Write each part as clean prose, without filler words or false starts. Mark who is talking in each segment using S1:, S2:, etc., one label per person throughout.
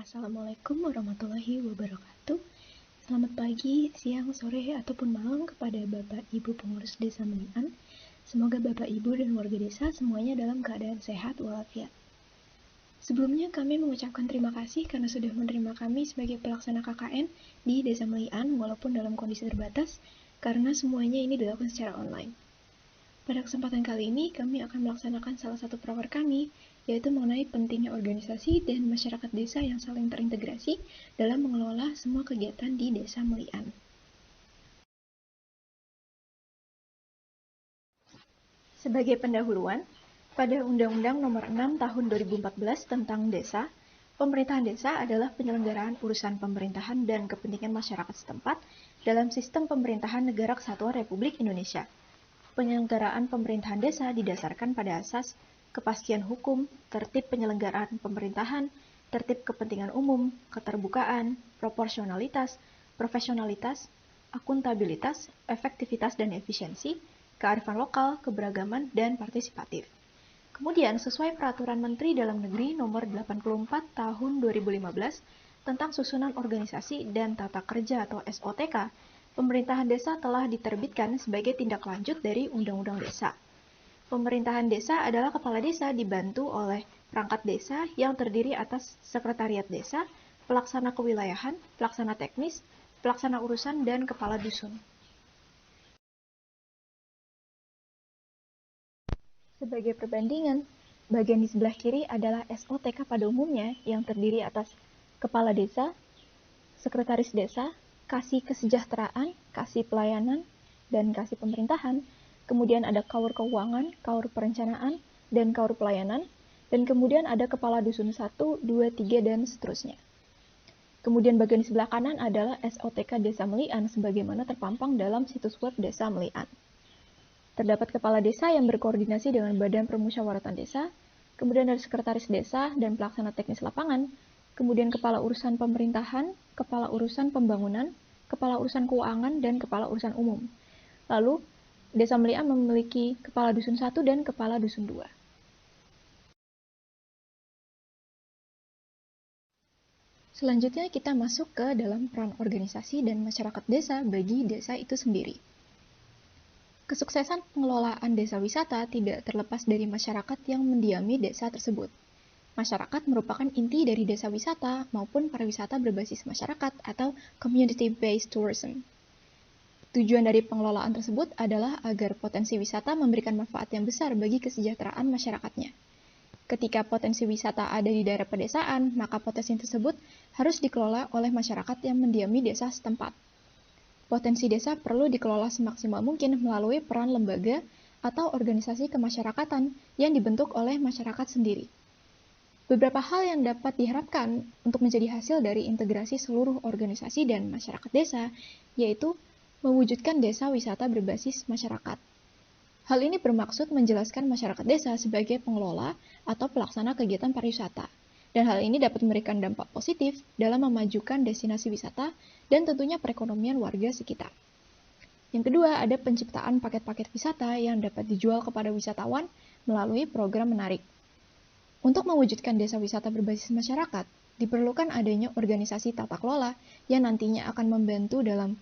S1: Assalamualaikum warahmatullahi wabarakatuh. Selamat pagi, siang, sore, ataupun malam kepada Bapak Ibu pengurus Desa Melian. Semoga Bapak Ibu dan warga desa semuanya dalam keadaan sehat walafiat. Sebelumnya kami mengucapkan terima kasih karena sudah menerima kami sebagai pelaksana KKN di Desa Melian walaupun dalam kondisi terbatas karena semuanya ini dilakukan secara online. Pada kesempatan kali ini, kami akan melaksanakan salah satu proker kami, yaitu mengenai pentingnya organisasi dan masyarakat desa yang saling terintegrasi dalam mengelola semua kegiatan di Desa Melian. Sebagai pendahuluan, pada Undang-Undang Nomor 6 Tahun 2014 tentang Desa, pemerintahan desa adalah penyelenggaraan urusan pemerintahan dan kepentingan masyarakat setempat dalam sistem pemerintahan Negara Kesatuan Republik Indonesia. Penyelenggaraan pemerintahan desa didasarkan pada asas kepastian hukum, tertib penyelenggaraan pemerintahan, tertib kepentingan umum, keterbukaan, proporsionalitas, profesionalitas, akuntabilitas, efektivitas dan efisiensi, kearifan lokal, keberagaman, dan partisipatif. Kemudian, sesuai Peraturan Menteri Dalam Negeri Nomor 84 Tahun 2015 tentang Susunan Organisasi dan Tata Kerja atau SOTK, pemerintahan desa telah diterbitkan sebagai tindak lanjut dari Undang-Undang Desa. Pemerintahan desa adalah kepala desa dibantu oleh perangkat desa yang terdiri atas sekretariat desa, pelaksana kewilayahan, pelaksana teknis, pelaksana urusan, dan kepala dusun. Sebagai perbandingan, bagian di sebelah kiri adalah SOTK pada umumnya yang terdiri atas kepala desa, sekretaris desa, kasih kesejahteraan, kasih pelayanan, dan kasih pemerintahan. Kemudian ada kaur keuangan, kaur perencanaan, dan kaur pelayanan. Dan kemudian ada kepala dusun 1, 2, 3, dan seterusnya. Kemudian bagian di sebelah kanan adalah SOTK Desa Melian sebagaimana terpampang dalam situs web Desa Melian. Terdapat kepala desa yang berkoordinasi dengan Badan Permusyawaratan Desa, kemudian ada sekretaris desa dan pelaksana teknis lapangan, kemudian kepala urusan pemerintahan, kepala urusan pembangunan, kepala urusan keuangan, dan kepala urusan umum. Lalu, Desa Melian memiliki kepala dusun 1 dan kepala dusun 2. Selanjutnya kita masuk ke dalam peran organisasi dan masyarakat desa bagi desa itu sendiri. Kesuksesan pengelolaan desa wisata tidak terlepas dari masyarakat yang mendiami desa tersebut. Masyarakat merupakan inti dari desa wisata maupun pariwisata berbasis masyarakat atau community-based tourism. Tujuan dari pengelolaan tersebut adalah agar potensi wisata memberikan manfaat yang besar bagi kesejahteraan masyarakatnya. Ketika potensi wisata ada di daerah pedesaan, maka potensi tersebut harus dikelola oleh masyarakat yang mendiami desa setempat. Potensi desa perlu dikelola semaksimal mungkin melalui peran lembaga atau organisasi kemasyarakatan yang dibentuk oleh masyarakat sendiri. Beberapa hal yang dapat diharapkan untuk menjadi hasil dari integrasi seluruh organisasi dan masyarakat desa, yaitu mewujudkan desa wisata berbasis masyarakat. Hal ini bermaksud menjelaskan masyarakat desa sebagai pengelola atau pelaksana kegiatan pariwisata. Dan hal ini dapat memberikan dampak positif dalam memajukan destinasi wisata dan tentunya perekonomian warga sekitar. Yang kedua, ada penciptaan paket-paket wisata yang dapat dijual kepada wisatawan melalui program menarik. Untuk mewujudkan desa wisata berbasis masyarakat, diperlukan adanya organisasi tata kelola yang nantinya akan membantu dalam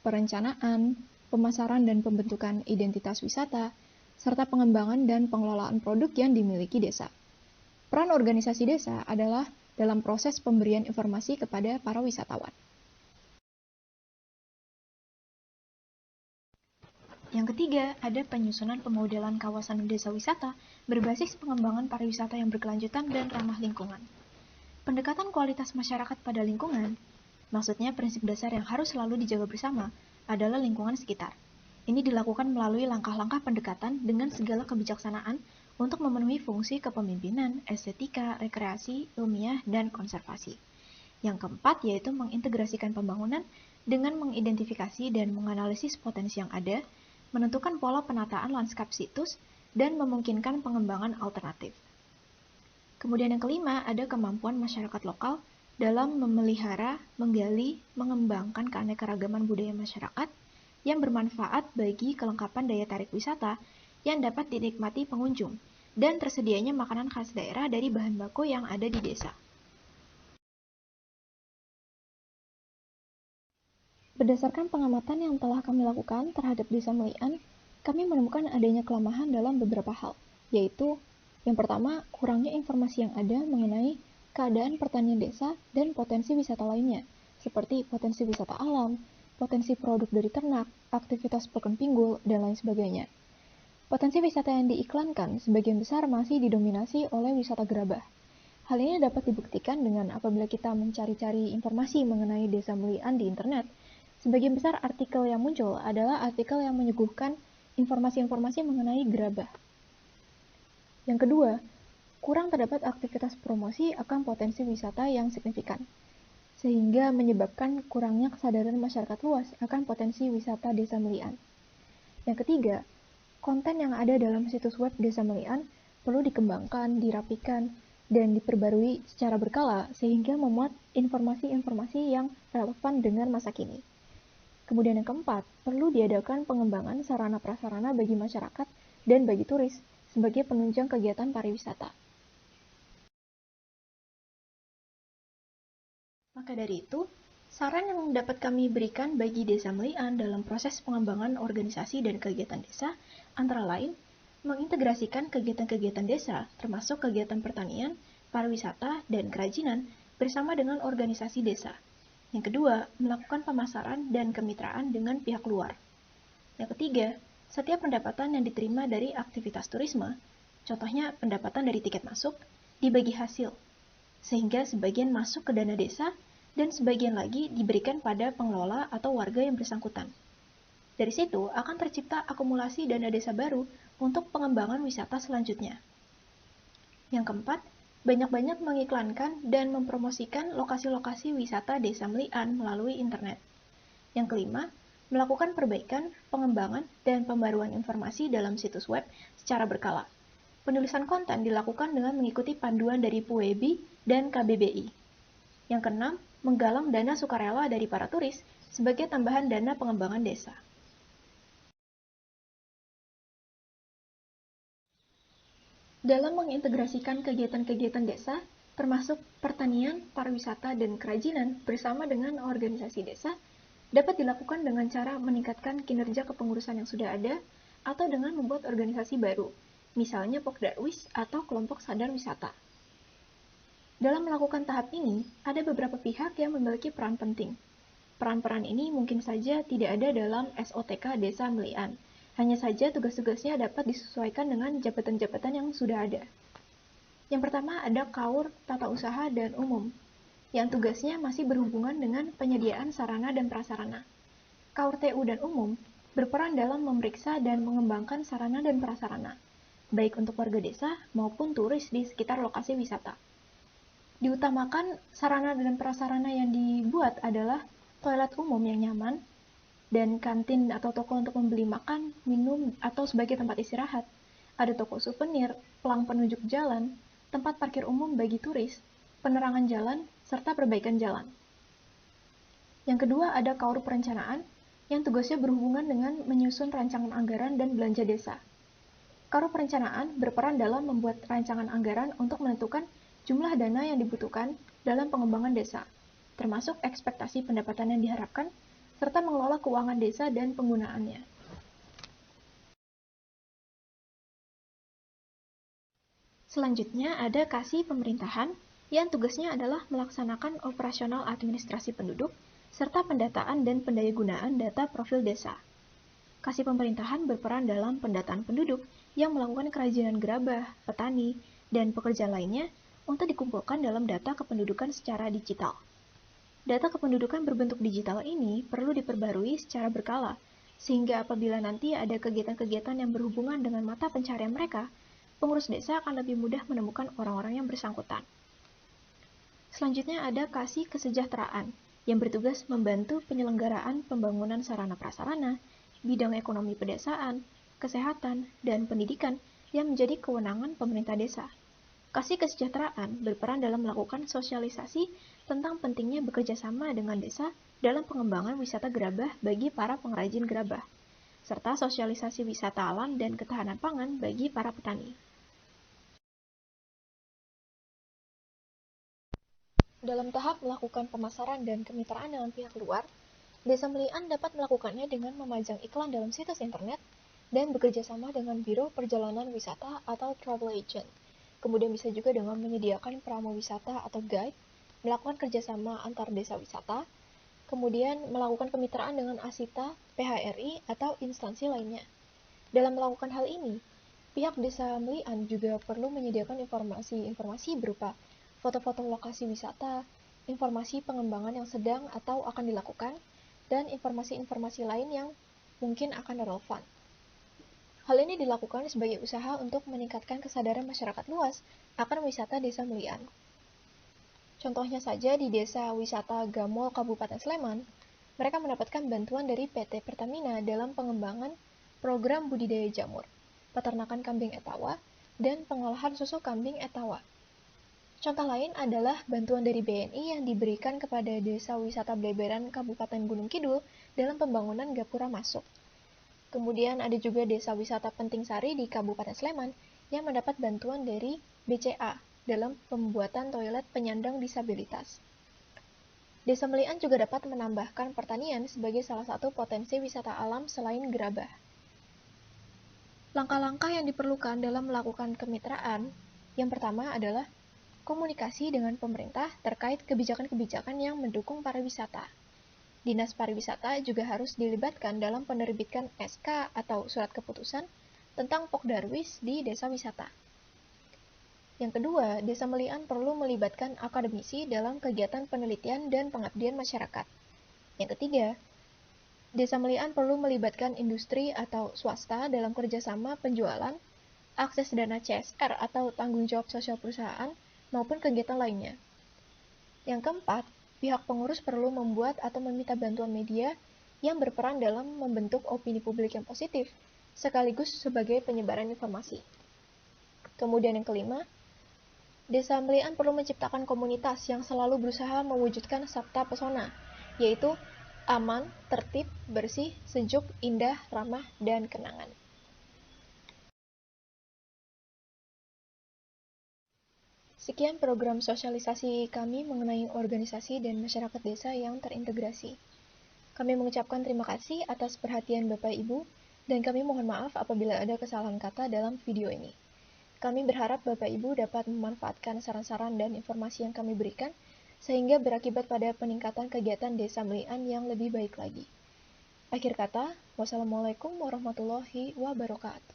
S1: perencanaan, pemasaran dan pembentukan identitas wisata, serta pengembangan dan pengelolaan produk yang dimiliki desa. Peran organisasi desa adalah dalam proses pemberian informasi kepada para wisatawan. Yang ketiga, ada penyusunan pemodelan kawasan desa wisata berbasis pengembangan pariwisata yang berkelanjutan dan ramah lingkungan. Pendekatan kualitas masyarakat pada lingkungan, maksudnya prinsip dasar yang harus selalu dijaga bersama, adalah lingkungan sekitar. Ini dilakukan melalui langkah-langkah pendekatan dengan segala kebijaksanaan untuk memenuhi fungsi kepemimpinan, estetika, rekreasi, ilmiah, dan konservasi. Yang keempat yaitu mengintegrasikan pembangunan dengan mengidentifikasi dan menganalisis potensi yang ada, menentukan pola penataan lanskap situs, dan memungkinkan pengembangan alternatif. Kemudian yang kelima, ada kemampuan masyarakat lokal dalam memelihara, menggali, mengembangkan keanekaragaman budaya masyarakat yang bermanfaat bagi kelengkapan daya tarik wisata yang dapat dinikmati pengunjung, dan tersedianya makanan khas daerah dari bahan baku yang ada di desa. Berdasarkan pengamatan yang telah kami lakukan terhadap Desa Melian, kami menemukan adanya kelemahan dalam beberapa hal, yaitu yang pertama, kurangnya informasi yang ada mengenai keadaan pertanian desa dan potensi wisata lainnya, seperti potensi wisata alam, potensi produk dari ternak, aktivitas pekan pinggul, dan lain sebagainya. Potensi wisata yang diiklankan sebagian besar masih didominasi oleh wisata gerabah. Hal ini dapat dibuktikan dengan apabila kita mencari-cari informasi mengenai Desa Melian di internet. Sebagian besar artikel yang muncul adalah artikel yang menyuguhkan informasi-informasi mengenai gerabah. Yang kedua, kurang terdapat aktivitas promosi akan potensi wisata yang signifikan, sehingga menyebabkan kurangnya kesadaran masyarakat luas akan potensi wisata Desa Melian. Yang ketiga, konten yang ada dalam situs web Desa Melian perlu dikembangkan, dirapikan, dan diperbarui secara berkala sehingga memuat informasi-informasi yang relevan dengan masa kini. Kemudian yang keempat, perlu diadakan pengembangan sarana-prasarana bagi masyarakat dan bagi turis sebagai penunjang kegiatan pariwisata. Maka dari itu, saran yang dapat kami berikan bagi Desa Melian dalam proses pengembangan organisasi dan kegiatan desa, antara lain, mengintegrasikan kegiatan-kegiatan desa, termasuk kegiatan pertanian, pariwisata, dan kerajinan, bersama dengan organisasi desa. Yang kedua, melakukan pemasaran dan kemitraan dengan pihak luar. Yang ketiga, setiap pendapatan yang diterima dari aktivitas turisme, contohnya pendapatan dari tiket masuk, dibagi hasil, sehingga sebagian masuk ke dana desa dan sebagian lagi diberikan pada pengelola atau warga yang bersangkutan. Dari situ akan tercipta akumulasi dana desa baru untuk pengembangan wisata selanjutnya. Yang keempat, banyak-banyak mengiklankan dan mempromosikan lokasi-lokasi wisata Desa Melian melalui internet. Yang kelima, melakukan perbaikan, pengembangan, dan pembaruan informasi dalam situs web secara berkala. Penulisan konten dilakukan dengan mengikuti panduan dari PUEBI dan KBBI. Yang keenam, menggalang dana sukarela dari para turis sebagai tambahan dana pengembangan desa. Dalam mengintegrasikan kegiatan-kegiatan desa, termasuk pertanian, pariwisata, dan kerajinan bersama dengan organisasi desa, dapat dilakukan dengan cara meningkatkan kinerja kepengurusan yang sudah ada atau dengan membuat organisasi baru, misalnya Pokdarwis atau kelompok sadar wisata. Dalam melakukan tahap ini, ada beberapa pihak yang memiliki peran penting. Peran-peran ini mungkin saja tidak ada dalam SOTK Desa Melian, hanya saja tugas-tugasnya dapat disesuaikan dengan jabatan-jabatan yang sudah ada. Yang pertama ada KAUR Tata Usaha dan Umum, yang tugasnya masih berhubungan dengan penyediaan sarana dan prasarana. KAUR TU dan Umum berperan dalam memeriksa dan mengembangkan sarana dan prasarana, baik untuk warga desa maupun turis di sekitar lokasi wisata. Diutamakan sarana dan prasarana yang dibuat adalah toilet umum yang nyaman, dan kantin atau toko untuk membeli makan, minum, atau sebagai tempat istirahat. Ada toko souvenir, pelang penunjuk jalan, tempat parkir umum bagi turis, penerangan jalan, serta perbaikan jalan. Yang kedua ada KAUR Perencanaan, yang tugasnya berhubungan dengan menyusun rancangan anggaran dan belanja desa. KAUR Perencanaan berperan dalam membuat rancangan anggaran untuk menentukan jumlah dana yang dibutuhkan dalam pengembangan desa, termasuk ekspektasi pendapatan yang diharapkan, serta mengelola keuangan desa dan penggunaannya. Selanjutnya ada Kasih Pemerintahan, yang tugasnya adalah melaksanakan operasional administrasi penduduk, serta pendataan dan pendayagunaan data profil desa. Kasih Pemerintahan berperan dalam pendataan penduduk yang melakukan kerajinan gerabah, petani, dan pekerjaan lainnya untuk dikumpulkan dalam data kependudukan secara digital. Data kependudukan berbentuk digital ini perlu diperbarui secara berkala, sehingga apabila nanti ada kegiatan-kegiatan yang berhubungan dengan mata pencarian mereka, pengurus desa akan lebih mudah menemukan orang-orang yang bersangkutan. Selanjutnya ada Kasih Kesejahteraan, yang bertugas membantu penyelenggaraan pembangunan sarana prasarana, bidang ekonomi pedesaan, kesehatan, dan pendidikan yang menjadi kewenangan pemerintah desa. Kasih Kesejahteraan berperan dalam melakukan sosialisasi tentang pentingnya bekerja sama dengan desa dalam pengembangan wisata gerabah bagi para pengrajin gerabah, serta sosialisasi wisata alam dan ketahanan pangan bagi para petani. Dalam tahap melakukan pemasaran dan kemitraan dengan pihak luar, Desa Melian dapat melakukannya dengan memajang iklan dalam situs internet dan bekerja sama dengan Biro Perjalanan Wisata atau travel agent. Kemudian bisa juga dengan menyediakan pramu wisata atau guide, melakukan kerjasama antar desa wisata, kemudian melakukan kemitraan dengan Asita, PHRI, atau instansi lainnya. Dalam melakukan hal ini, pihak Desa Melian juga perlu menyediakan informasi-informasi berupa foto-foto lokasi wisata, informasi pengembangan yang sedang atau akan dilakukan, dan informasi-informasi lain yang mungkin akan relevan. Hal ini dilakukan sebagai usaha untuk meningkatkan kesadaran masyarakat luas akan wisata Desa Melian. Contohnya saja di Desa Wisata Gamol Kabupaten Sleman, mereka mendapatkan bantuan dari PT Pertamina dalam pengembangan program budidaya jamur, peternakan kambing etawa, dan pengolahan susu kambing etawa. Contoh lain adalah bantuan dari BNI yang diberikan kepada Desa Wisata Bleberan Kabupaten Gunung Kidul dalam pembangunan gapura masuk. Kemudian ada juga Desa Wisata Penting Sari di Kabupaten Sleman yang mendapat bantuan dari BCA dalam pembuatan toilet penyandang disabilitas. Desa Melian juga dapat menambahkan pertanian sebagai salah satu potensi wisata alam selain gerabah. Langkah-langkah yang diperlukan dalam melakukan kemitraan, yang pertama adalah komunikasi dengan pemerintah terkait kebijakan-kebijakan yang mendukung pariwisata. Dinas Pariwisata juga harus dilibatkan dalam penerbitan SK atau surat keputusan tentang Pokdarwis di desa wisata. Yang kedua, Desa Melian perlu melibatkan akademisi dalam kegiatan penelitian dan pengabdian masyarakat. Yang ketiga, Desa Melian perlu melibatkan industri atau swasta dalam kerjasama penjualan, akses dana CSR atau tanggung jawab sosial perusahaan, maupun kegiatan lainnya. Yang keempat, pihak pengurus perlu membuat atau meminta bantuan media yang berperan dalam membentuk opini publik yang positif, sekaligus sebagai penyebaran informasi. Kemudian yang kelima, Desa Melian perlu menciptakan komunitas yang selalu berusaha mewujudkan sabta pesona, yaitu aman, tertib, bersih, sejuk, indah, ramah, dan kenangan. Sekian program sosialisasi kami mengenai organisasi dan masyarakat desa yang terintegrasi. Kami mengucapkan terima kasih atas perhatian Bapak Ibu, dan kami mohon maaf apabila ada kesalahan kata dalam video ini. Kami berharap Bapak Ibu dapat memanfaatkan saran-saran dan informasi yang kami berikan, sehingga berakibat pada peningkatan kegiatan Desa Melian yang lebih baik lagi. Akhir kata, wassalamualaikum warahmatullahi wabarakatuh.